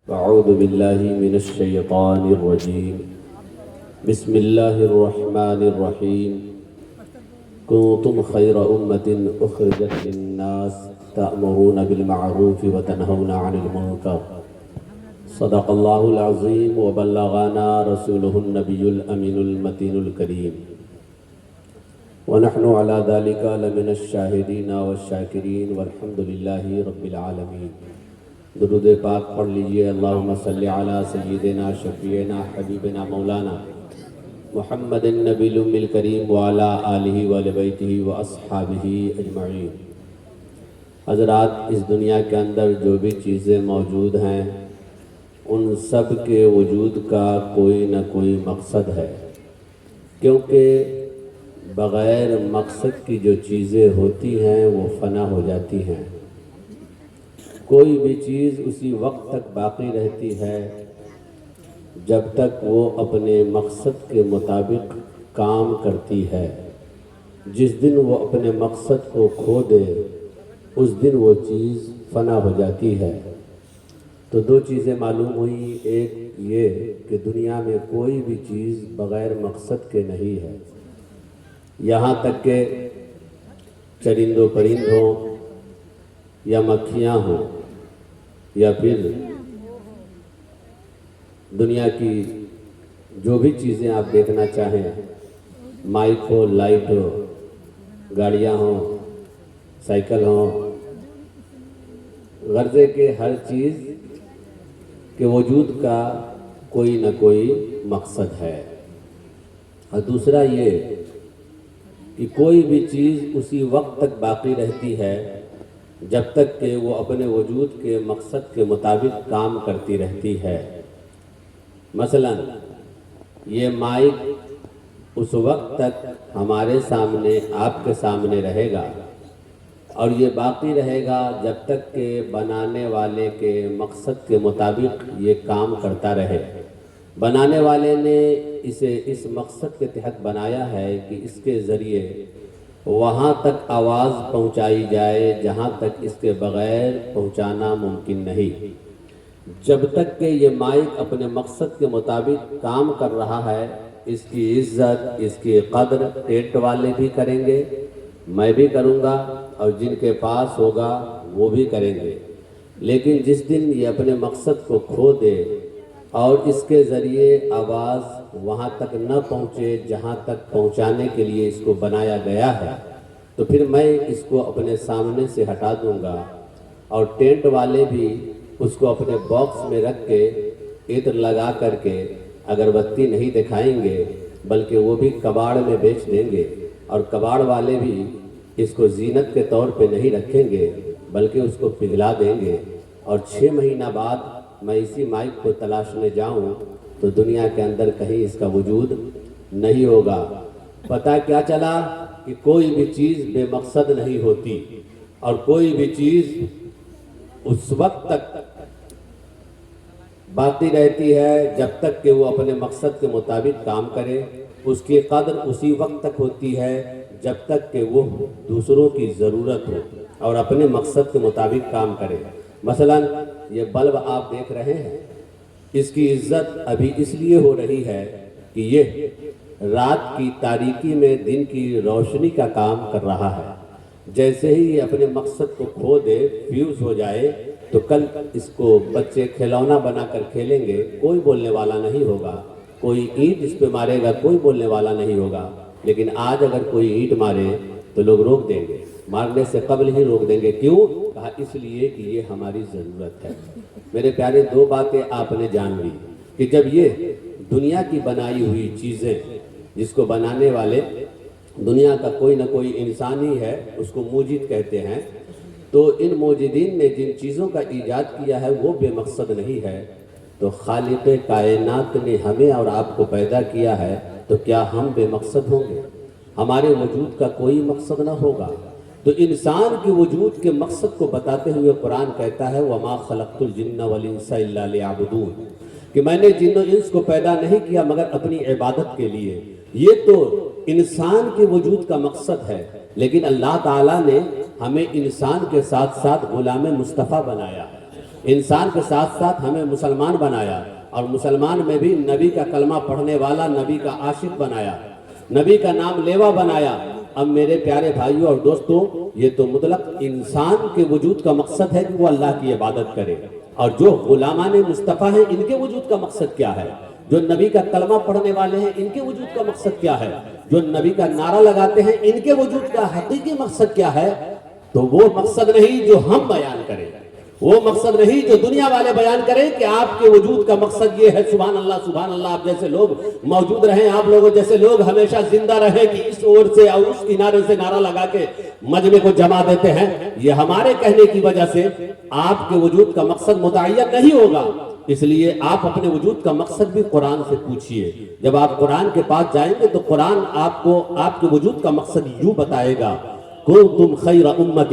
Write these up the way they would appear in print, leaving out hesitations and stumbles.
أعوذ بالله من الشيطان الرجيم بسم الله الرحمن الرحيم كنتم خير أمة أخرجت للناس تأمرون بالمعروف وتنهون عن المنكر صدق الله العظيم وبلغنا رسوله النبي الأمين المتين الكريم ونحن على ذلك لمن الشاهدين والشاكرين والحمد لله رب العالمين۔ درود پاک پڑھ لیجئے۔ اللہم صلی علی سیدنا شفیعنا حبیبنا مولانا محمد النبی الأمی الکریم وعلی آلہ وآل بیتہ واصحابہ اجمعین۔ حضرات، اس دنیا کے اندر جو بھی چیزیں موجود ہیں ان سب کے وجود کا کوئی نہ کوئی مقصد ہے، کیونکہ بغیر مقصد کی جو چیزیں ہوتی ہیں وہ فنا ہو جاتی ہیں۔ کوئی بھی چیز اسی وقت تک باقی رہتی ہے جب تک وہ اپنے مقصد کے مطابق کام کرتی ہے۔ جس دن وہ اپنے مقصد کو کھو دے اس دن وہ چیز فنا ہو جاتی ہے۔ تو دو چیزیں معلوم ہوئی، ایک یہ کہ دنیا میں کوئی بھی چیز بغیر مقصد کے نہیں ہے، یہاں تک کہ چرند و پرند ہوں یا مکھیاں ہوں یا پھر دنیا کی جو بھی چیزیں آپ دیکھنا چاہیں، مائک ہو، لائٹ ہو، گاڑیاں ہوں، سائیکل ہوں، غرضے کہ ہر چیز کے وجود کا کوئی نہ کوئی مقصد ہے۔ اور دوسرا یہ کہ کوئی بھی چیز اسی وقت تک باقی رہتی ہے جب تک کہ وہ اپنے وجود کے مقصد کے مطابق کام کرتی رہتی ہے۔ مثلا یہ مائک اس وقت تک ہمارے سامنے، آپ کے سامنے رہے گا اور یہ باقی رہے گا جب تک کہ بنانے والے کے مقصد کے مطابق یہ کام کرتا رہے۔ بنانے والے نے اسے اس مقصد کے تحت بنایا ہے کہ اس کے ذریعے وہاں تک آواز پہنچائی جائے جہاں تک اس کے بغیر پہنچانا ممکن نہیں۔ جب تک کہ یہ مائک اپنے مقصد کے مطابق کام کر رہا ہے، اس کی عزت، اس کی قدر ٹینٹ والے بھی کریں گے، میں بھی کروں گا، اور جن کے پاس ہوگا وہ بھی کریں گے۔ لیکن جس دن یہ اپنے مقصد کو کھو دے اور اس کے ذریعے آواز وہاں تک نہ پہنچے جہاں تک پہنچانے کے لیے اس کو بنایا گیا ہے، تو پھر میں اس کو اپنے سامنے سے ہٹا دوں گا، اور ٹینٹ والے بھی اس کو اپنے باکس میں رکھ کے عطر لگا کر کے اگربتی نہیں دکھائیں گے، بلکہ وہ بھی کباڑ میں بیچ دیں گے، اور کباڑ والے بھی اس کو زینت کے طور پہ نہیں رکھیں گے بلکہ اس کو پگھلا دیں گے۔ اور 6 مہینہ بعد میں اسی مائک کو تلاشنے جاؤں تو دنیا کے اندر کہیں اس کا وجود نہیں ہوگا۔ پتہ کیا چلا کہ کوئی بھی چیز بے مقصد نہیں ہوتی، اور کوئی بھی چیز اس وقت تک باقی رہتی ہے جب تک کہ وہ اپنے مقصد کے مطابق کام کرے۔ اس کی قدر اسی وقت تک ہوتی ہے جب تک کہ وہ دوسروں کی ضرورت ہو اور اپنے مقصد کے مطابق کام کرے۔ مثلا یہ بلب آپ دیکھ رہے ہیں، اس کی عزت ابھی اس لیے ہو رہی ہے کہ یہ رات کی تاریکی میں دن کی روشنی کا کام کر رہا ہے۔ جیسے ہی یہ اپنے مقصد کو کھو دے، فیوز ہو جائے، تو کل اس کو بچے کھلونا بنا کر کھیلیں گے، کوئی بولنے والا نہیں ہوگا۔ کوئی اینٹ اس پہ مارے گا، کوئی بولنے والا نہیں ہوگا۔ لیکن آج اگر کوئی اینٹ مارے تو لوگ روک دیں گے، مارنے سے قبل ہی روک دیں گے۔ کیوں؟ کہا اس لیے کہ یہ ہماری ضرورت ہے۔ میرے پیارے، دو باتیں آپ نے جان لی کہ جب یہ دنیا کی بنائی ہوئی چیزیں، جس کو بنانے والے دنیا کا کوئی نہ کوئی انسان ہی ہے، اس کو موجد کہتے ہیں، تو ان موجدین نے جن چیزوں کا ایجاد کیا ہے وہ بے مقصد نہیں ہے، تو خالق کائنات نے ہمیں اور آپ کو پیدا کیا ہے، تو کیا ہم بے مقصد ہوں گے؟ ہمارے وجود کا کوئی مقصد نہ ہوگا۔ تو انسان کے وجود کے مقصد کو بتاتے ہوئے قرآن کہتا ہے وَمَا خَلَقْتُ الْجِنَّ وَالْإِنسَ إِلَّا لِيَعْبُدُونَ، کہ میں نے جن و انس کو پیدا نہیں کیا مگر اپنی عبادت کے لیے۔ یہ تو انسان کے وجود کا مقصد ہے، لیکن اللہ تعالیٰ نے ہمیں انسان کے ساتھ ساتھ غلام مصطفیٰ بنایا ہے۔ انسان کے ساتھ ساتھ ہمیں مسلمان بنایا، اور مسلمان میں بھی نبی کا کلمہ پڑھنے والا، نبی کا عاشق بنایا، نبی کا نام لیوا بنایا۔ اب میرے پیارے بھائیوں اور دوستوں، یہ تو مطلق انسان کے وجود کا مقصد ہے کہ وہ اللہ کی عبادت کرے، اور جو غلامان مصطفیٰ ہیں ان کے وجود کا مقصد کیا ہے؟ جو نبی کا کلمہ پڑھنے والے ہیں ان کے وجود کا مقصد کیا ہے؟ جو نبی کا نعرہ لگاتے ہیں ان کے وجود کا حقیقی مقصد کیا ہے؟ تو وہ مقصد نہیں جو ہم بیان کریں، وہ مقصد نہیں جو دنیا والے بیان کریں کہ آپ کے وجود کا مقصد یہ ہے۔ سبحان اللہ سبحان اللہ، آپ جیسے لوگ موجود رہیں، آپ لوگوں جیسے لوگ ہمیشہ زندہ رہیں کہ اس اور سے اور اس کنارے سے نعرہ لگا کے مجمع کو جما دیتے ہیں، یہ ہمارے کہنے کی وجہ سے آپ کے وجود کا مقصد متعین نہیں ہوگا۔ اس لیے آپ اپنے وجود کا مقصد بھی قرآن سے پوچھئے۔ جب آپ قرآن کے پاس جائیں گے تو قرآن آپ کو آپ کے وجود کا مقصد یوں بتائے گا، کنتم خیر امت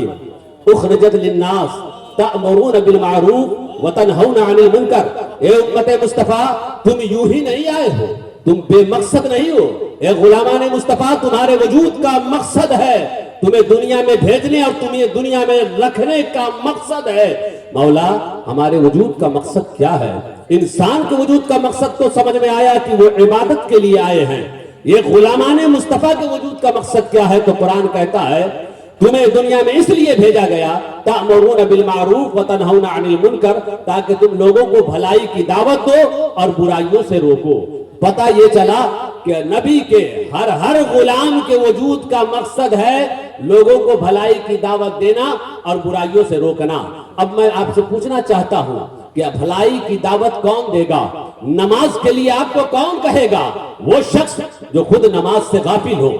اخرجت للناس تأمرون بالمعروف وتنہون عن المنکر۔ اے امت مصطفیٰ، تم یوں ہی نہیں آئے ہو، تم بے مقصد نہیں ہو۔ اے غلامان مصطفیٰ، تمہارے وجود کا مقصد ہے، تمہیں دنیا میں بھیجنے اور تمہیں دنیا میں رکھنے کا مقصد ہے۔ مولا، ہمارے وجود کا مقصد کیا ہے؟ انسان کے وجود کا مقصد تو سمجھ میں آیا کہ وہ عبادت کے لیے آئے ہیں، یہ غلامان مصطفیٰ کے وجود کا مقصد کیا ہے؟ تو قرآن کہتا ہے تمہیں دنیا میں اس لیے بھیجا گیا، تأمرون بالمعروف وتنہون عن المنکر، تاکہ تم لوگوں کو بھلائی کی دعوت دو اور برائیوں سے روکو۔ پتہ یہ چلا کہ نبی کے ہر غلام کے وجود کا مقصد ہے لوگوں کو بھلائی کی دعوت دینا اور برائیوں سے روکنا۔ اب میں آپ سے پوچھنا چاہتا ہوں کہ بھلائی کی دعوت کون دے گا؟ نماز کے لیے آپ کو کون کہے گا؟ وہ شخص جو خود نماز سے غافل ہو۔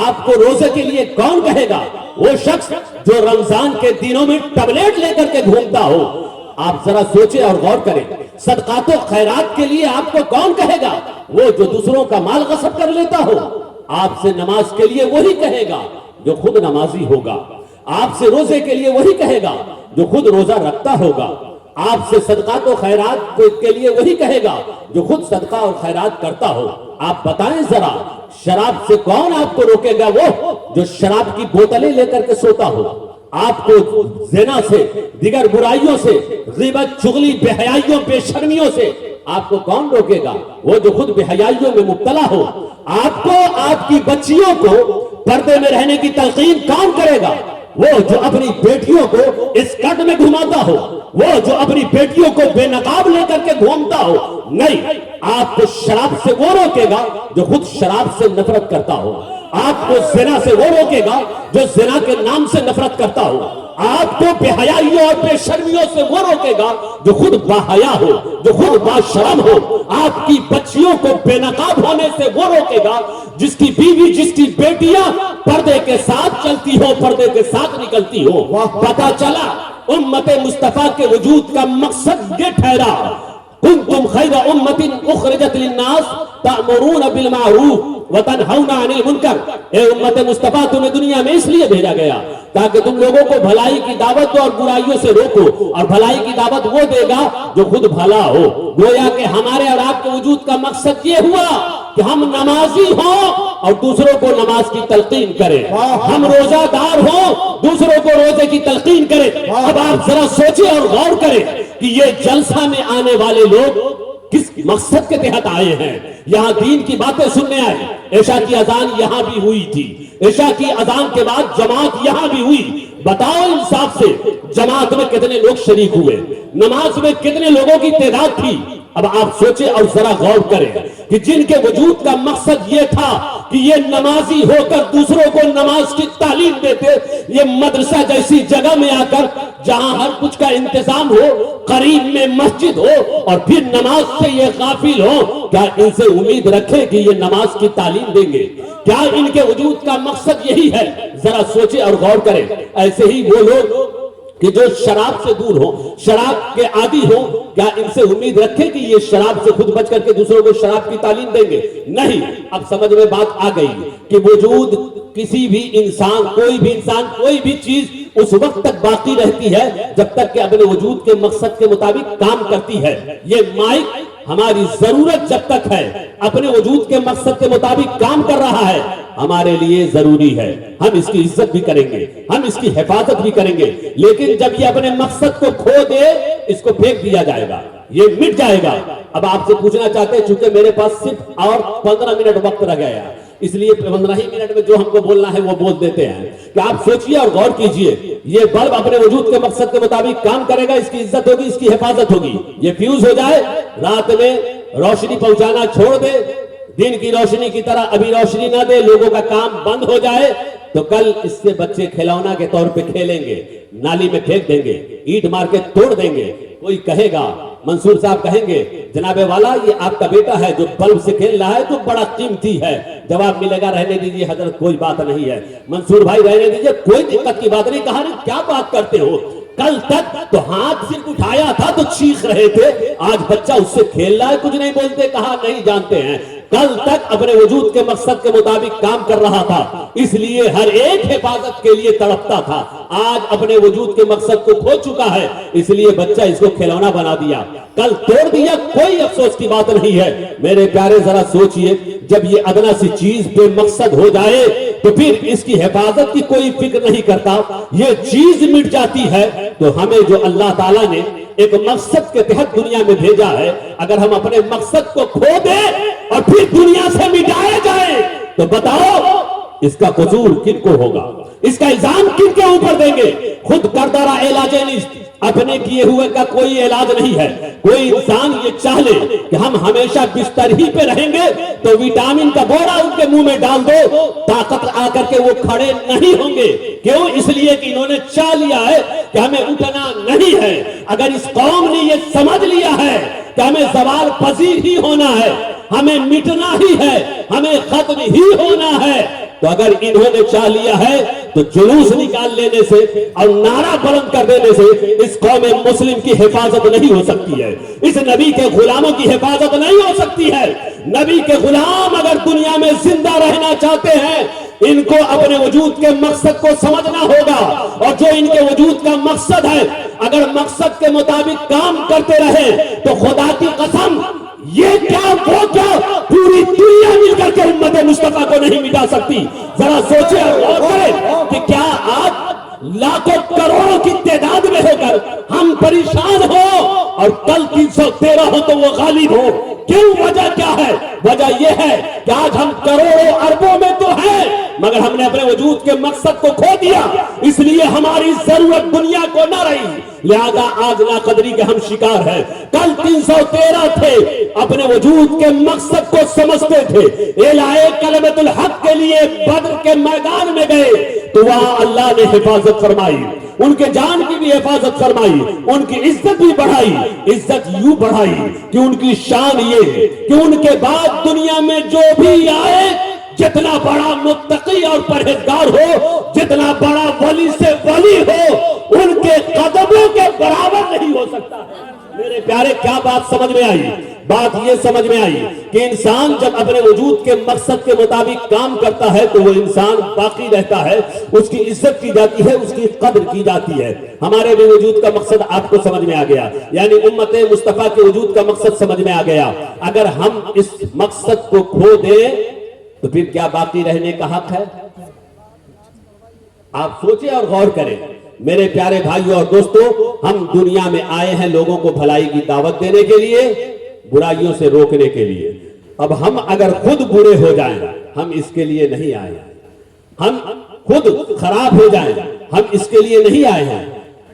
آپ کو روزے کے لیے کون کہے گا؟ وہ شخص جو رمضان کے دنوں میں ٹیبلٹ لے کر کے گھومتا ہو۔ آپ ذرا سوچیں اور غور کریں، صدقات و خیرات کے لیے آپ کو کون کہے گا؟ وہ جو دوسروں کا مال غصب کر لیتا ہو۔ آپ سے نماز کے لیے وہی کہے گا جو خود نمازی ہوگا۔ آپ سے روزے کے لیے وہی کہے گا جو خود روزہ رکھتا ہوگا۔ آپ سے صدقات و خیرات کے لیے وہی کہے گا جو خود صدقہ اور خیرات کرتا ہو۔ آپ بتائیں ذرا، شراب سے کون آپ کو روکے گا؟ وہ جو شراب کی بوتلیں لے کر کے سوتا ہو۔ آپ کو زنا سے، دیگر برائیوں سے، غیبت، چغلی، بے حیائیوں، بے شرمیوں سے آپ کو کون روکے گا؟ وہ جو خود بے حیائیوں میں مبتلا ہو۔ آپ کو، آپ کی بچیوں کو پردے میں رہنے کی تلقین کون کرے گا؟ وہ جو اپنی بیٹیوں کو اسکرٹ میں گھماتا ہو، وہ جو اپنی بیٹیوں کو بے نقاب لے کر کے گھومتا ہو۔ نہیں، آپ کو شراب سے وہ روکے گا جو خود شراب سے نفرت کرتا ہو۔ آپ کو زنا سے وہ روکے گا جو زنا کے نام سے نفرت کرتا ہو۔ آپ کو بے حیائیوں اور بے شرمیوں سے وہ روکے گا جو خود باحیا ہو، جو خود باشرم ہو۔ آپ کی بچیوں کو بے نقاب ہونے سے وہ روکے گا جس کی بیوی، جس کی بیٹیاں پردے کے ساتھ چلتی ہو، پردے کے ساتھ نکلتی ہو۔ پتہ چلا امت مصطفیٰ کے وجود کا مقصد یہ ٹھہرا، کنتم خیر امت اخرجت للناس تأمرون بالمعروف وتنہون عن المنکر۔ اے امت مصطفیٰ، تمہیں دنیا میں اس لیے بھیجا گیا تاکہ تم لوگوں کو بھلائی کی دعوت دو اور برائیوں سے روکو، اور بھلائی کی دعوت وہ دے گا جو خود بھلا ہو۔ گویا کہ ہمارے اور آپ کے وجود کا مقصد یہ ہوا کہ ہم نمازی ہوں اور دوسروں کو نماز کی تلقین کریں، ہم روزہ دار ہوں، دوسروں کو روزے کی تلقین کریں۔ اب آپ ذرا سوچیں اور غور کریں کہ یہ جلسہ میں آنے والے لوگ کس مقصد کے تحت آئے ہیں؟ یہاں دین کی باتیں سننے آئے۔ عشاء کی اذان یہاں بھی ہوئی تھی، عشاء کی اذان کے بعد جماعت یہاں بھی ہوئی۔ بتاؤ انصاف سے، جماعت میں کتنے لوگ شریک ہوئے؟ نماز میں کتنے لوگوں کی تعداد تھی؟ اب آپ سوچیں اور ذرا غور کریں کہ جن کے وجود کا مقصد یہ تھا کہ یہ نمازی ہو کر دوسروں کو نماز کی تعلیم دیتے، یہ مدرسہ جیسی جگہ میں آ کر جہاں ہر کچھ کا انتظام ہو، قریب میں مسجد ہو، اور پھر نماز سے یہ غافل ہو، کیا ان سے امید رکھے کہ یہ نماز کی تعلیم دیں گے؟ کیا ان کے وجود کا مقصد یہی ہے؟ ذرا سوچیں اور غور کریں۔ ایسے ہی وہ لوگ کہ جو شراب سے دور ہوں، شراب کے عادی ہوں، کیا ان سے امید رکھیں کہ یہ شراب سے خود بچ کر کے دوسروں کو شراب کی تعلیم دیں گے؟ نہیں۔ اب سمجھ میں بات آ گئی کہ وجود کسی بھی انسان، کوئی بھی انسان، کوئی بھی چیز اس وقت تک باقی رہتی ہے جب تک کہ اپنے وجود کے مقصد کے مطابق کام کرتی ہے۔ یہ مائک ہماری ضرورت جب تک ہے، اپنے وجود کے مقصد کے مطابق کام کر رہا ہے، ہمارے لیے ضروری ہے۔ ہم اس کی عزت بھی کریں گے، ہم اس کی حفاظت بھی کریں گے، لیکن جب یہ اپنے مقصد کو کھو دے اس کو پھینک دیا جائے گا, یہ مٹ جائے گا. اب آپ سے پوچھنا چاہتے ہیں, چونکہ میرے پاس صرف اور 15 منٹ وقت رہ گیا, اس لیے 15 ہی منٹ میں جو ہم کو بولنا ہے وہ بول دیتے ہیں, کہ آپ سوچئے اور غور کیجئے, یہ بلب اپنے وجود کے مقصد کے مطابق کام کرے گا, اس کی عزت ہوگی, اس کی حفاظت ہوگی. یہ فیوز ہو جائے, رات میں روشنی پہنچانا چھوڑ دے, دن کی روشنی کی طرح ابھی روشنی نہ دے, لوگوں کا کام بند ہو جائے, تو کل اس سے بچے کھلونا کے طور پہ کھیلیں گے, نالی میں پھینک دیں گے, اینٹ مار کے توڑ دیں گے. کوئی کہے گا, منصور صاحب کہیں گے, جناب والا یہ آپ کا بیٹا ہے جو بلب سے کھیل رہا ہے جو بڑا قیمتی ہے. جواب ملے گا, رہنے دیجیے حضرت, کوئی بات نہیں ہے. منصور بھائی رہنے دیجیے, کوئی دقت کی بات نہیں. کہا نہیں کیا بات کرتے ہو, کل تک تو ہاتھ صرف اٹھایا تھا تو چیخ رہے تھے, آج بچہ اس سے کھیل رہا ہے کچھ نہیں بولتے. کہا نہیں جانتے ہیں, کل تک اپنے وجود کے مقصد کے مطابق کام کر رہا تھا, اس لیے ہر ایک حفاظت کے لیے تڑپتا تھا. آج اپنے وجود کے مقصد کو کھو چکا ہے, اس لیے بچہ اس کو کھلونا بنا دیا, کل توڑ دیا, کوئی افسوس کی بات نہیں ہے. میرے پیارے ذرا سوچئے, جب یہ ادنا سی چیز بے مقصد ہو جائے تو پھر اس کی حفاظت کی کوئی فکر نہیں کرتا. یہ چیز مٹ جاتی ہے تو ہمیں جو اللہ تعالیٰ نے ایک مقصد کے تحت دنیا میں بھیجا ہے, اگر ہم اپنے مقصد کو کھو دیں اور پھر دنیا سے مٹایا جائے تو بتاؤ اس کا قصور کن کو ہوگا, اس کا الزام کن کے اوپر دیں گے. خود کردہ علاج نیست, اپنے کیے ہوئے کا کوئی علاج نہیں ہے. کوئی انسان یہ چاہ لے کہ ہم ہمیشہ بستر ہی پہ رہیں گے تو وٹامن کا بوڑا ان کے منہ میں ڈال دو, طاقت آ کر کے وہ کھڑے نہیں ہوں گے. کیوں؟ اس لیے کہ انہوں نے چاہ لیا ہے کہ ہمیں اٹھنا نہیں ہے. اگر اس قوم نے یہ سمجھ لیا ہے کہ ہمیں زوال پذیر ہی ہونا ہے, ہمیں مٹنا ہی ہے, ہمیں ختم ہی ہونا ہے, تو اگر انہوں نے چاہ لیا ہے تو جلوس نکال لینے سے اور نعرہ بلند کر دینے سے اس قوم مسلم کی حفاظت نہیں ہو سکتی ہے, اس نبی کے غلاموں کی حفاظت نہیں ہو سکتی ہے. نبی کے غلام اگر دنیا میں زندہ رہنا چاہتے ہیں, ان کو اپنے وجود کے مقصد کو سمجھنا ہوگا, اور جو ان کے وجود کا مقصد ہے اگر مقصد کے مطابق کام کرتے رہے تو خدا کی قسم یہ کیا وہ کیا پوری دنیا مل کر کے امت مصطفیٰ کو نہیں مٹا سکتی. ذرا سوچیں اور غور کریں کہ کیا آج لاکھوں کروڑوں کی تعداد میں ہو کر ہم پریشان ہو اور کل 313 ہو تو وہ غالب ہو. کیوں؟ وجہ کیا ہے؟ وجہ یہ ہے کہ آج ہم کروڑوں اربوں میں تو ہیں مگر ہم نے اپنے وجود کے مقصد کو کھو دیا, اس لیے ہماری ضرورت دنیا کو نہ رہی, لہذا آج ناقدری کے ہم شکار ہیں. کل 313 تھے, اپنے وجود کے مقصد کو سمجھتے تھے, اعلائے کلمت الحق کے لیے بدر کے میدان میں گئے تو وہاں اللہ نے حفاظت فرمائی, ان کے جان کی بھی حفاظت فرمائی, ان کی عزت بھی بڑھائی. عزت یوں بڑھائی کہ ان کی شان یہ کہ ان کے بعد دنیا میں جو بھی آئے, جتنا بڑا متقی اور پرہیزگار ہو, جتنا بڑا ولی سے ولی ہو, ان کے قدموں کے برابر نہیں ہو سکتا. میرے پیارے کیا بات سمجھ میں آئی؟ بات یہ سمجھ میں آئی کہ انسان جب اپنے وجود کے مقصد کے مطابق کام کرتا ہے تو وہ انسان باقی رہتا ہے, اس کی عزت کی جاتی ہے, اس کی قدر کی جاتی ہے. ہمارے بھی وجود کا مقصد آپ کو سمجھ میں آ گیا, یعنی امت مصطفیٰ کے وجود کا مقصد سمجھ میں آ گیا. اگر ہم اس مقصد کو کھو دیں تو پھر کیا باقی رہنے کا حق ہے؟ آپ سوچیں اور غور کریں. میرے پیارے بھائیوں اور دوستو, ہم دنیا میں آئے ہیں لوگوں کو بھلائی کی دعوت دینے کے لیے, برائیوں سے روکنے کے لیے. اب ہم اگر خود برے ہو جائیں, ہم اس کے لیے نہیں آئے ہیں. ہم خود خراب ہو جائیں, ہم اس کے لیے نہیں آئے ہیں.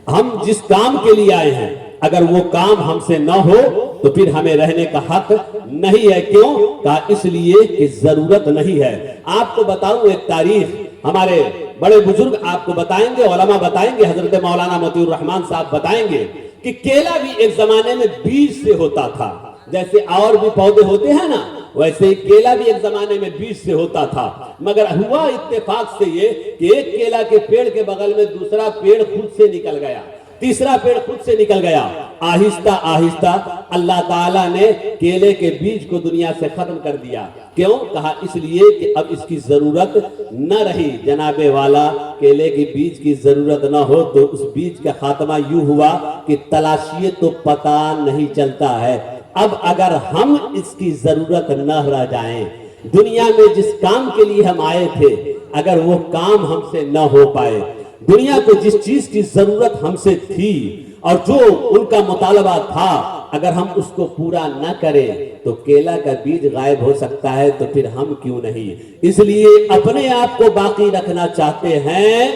ہم جس کام کے لیے آئے ہیں اگر وہ کام ہم سے نہ ہو تو پھر ہمیں رہنے کا حق نہیں ہے. کیوں؟ کہا اس لیے کہ ضرورت نہیں ہے. آپ کو بتاؤں ایک تاریخ, ہمارے بڑے بزرگ آپ کو بتائیں گے, علماء بتائیں گے, حضرت مولانا مطیع الرحمان صاحب بتائیں گے کہ کیلا بھی ایک زمانے میں بیج سے ہوتا تھا. جیسے اور بھی پودے ہوتے ہیں نا, ویسے ہی کیلا بھی ایک زمانے میں بیج سے ہوتا تھا. مگر ہوا اتفاق سے یہ کہ ایک کیلا کے پیڑ کے بغل میں دوسرا پیڑ خود سے نکل گیا, تیسرا پیڑ خود سے نکل گیا. آہستہ آہستہ اللہ تعالیٰ نے کیلے کے بیج کو دنیا سے ختم کر دیا. کیوں؟ کہا اس لیے کہ اب اس کی ضرورت نہ رہی. جناب والا, کیلے کی بیج کی ضرورت نہ ہو تو اس بیج کا خاتمہ یوں ہوا کہ تلاشیے تو پتہ نہیں چلتا ہے. اب اگر ہم اس کی ضرورت نہ رہ جائیں, دنیا میں جس کام کے لیے ہم آئے تھے اگر وہ کام ہم سے نہ ہو پائے, دنیا کو جس چیز کی ضرورت ہم سے تھی اور جو ان کا مطالبہ تھا اگر ہم اس کو پورا نہ کریں تو کیلا کا بیج غائب ہو سکتا ہے، تو پھر ہم کیوں نہیں؟ اس لیے اپنے آپ کو باقی رکھنا چاہتے ہیں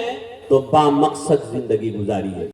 تو با مقصد زندگی گزاری ہے۔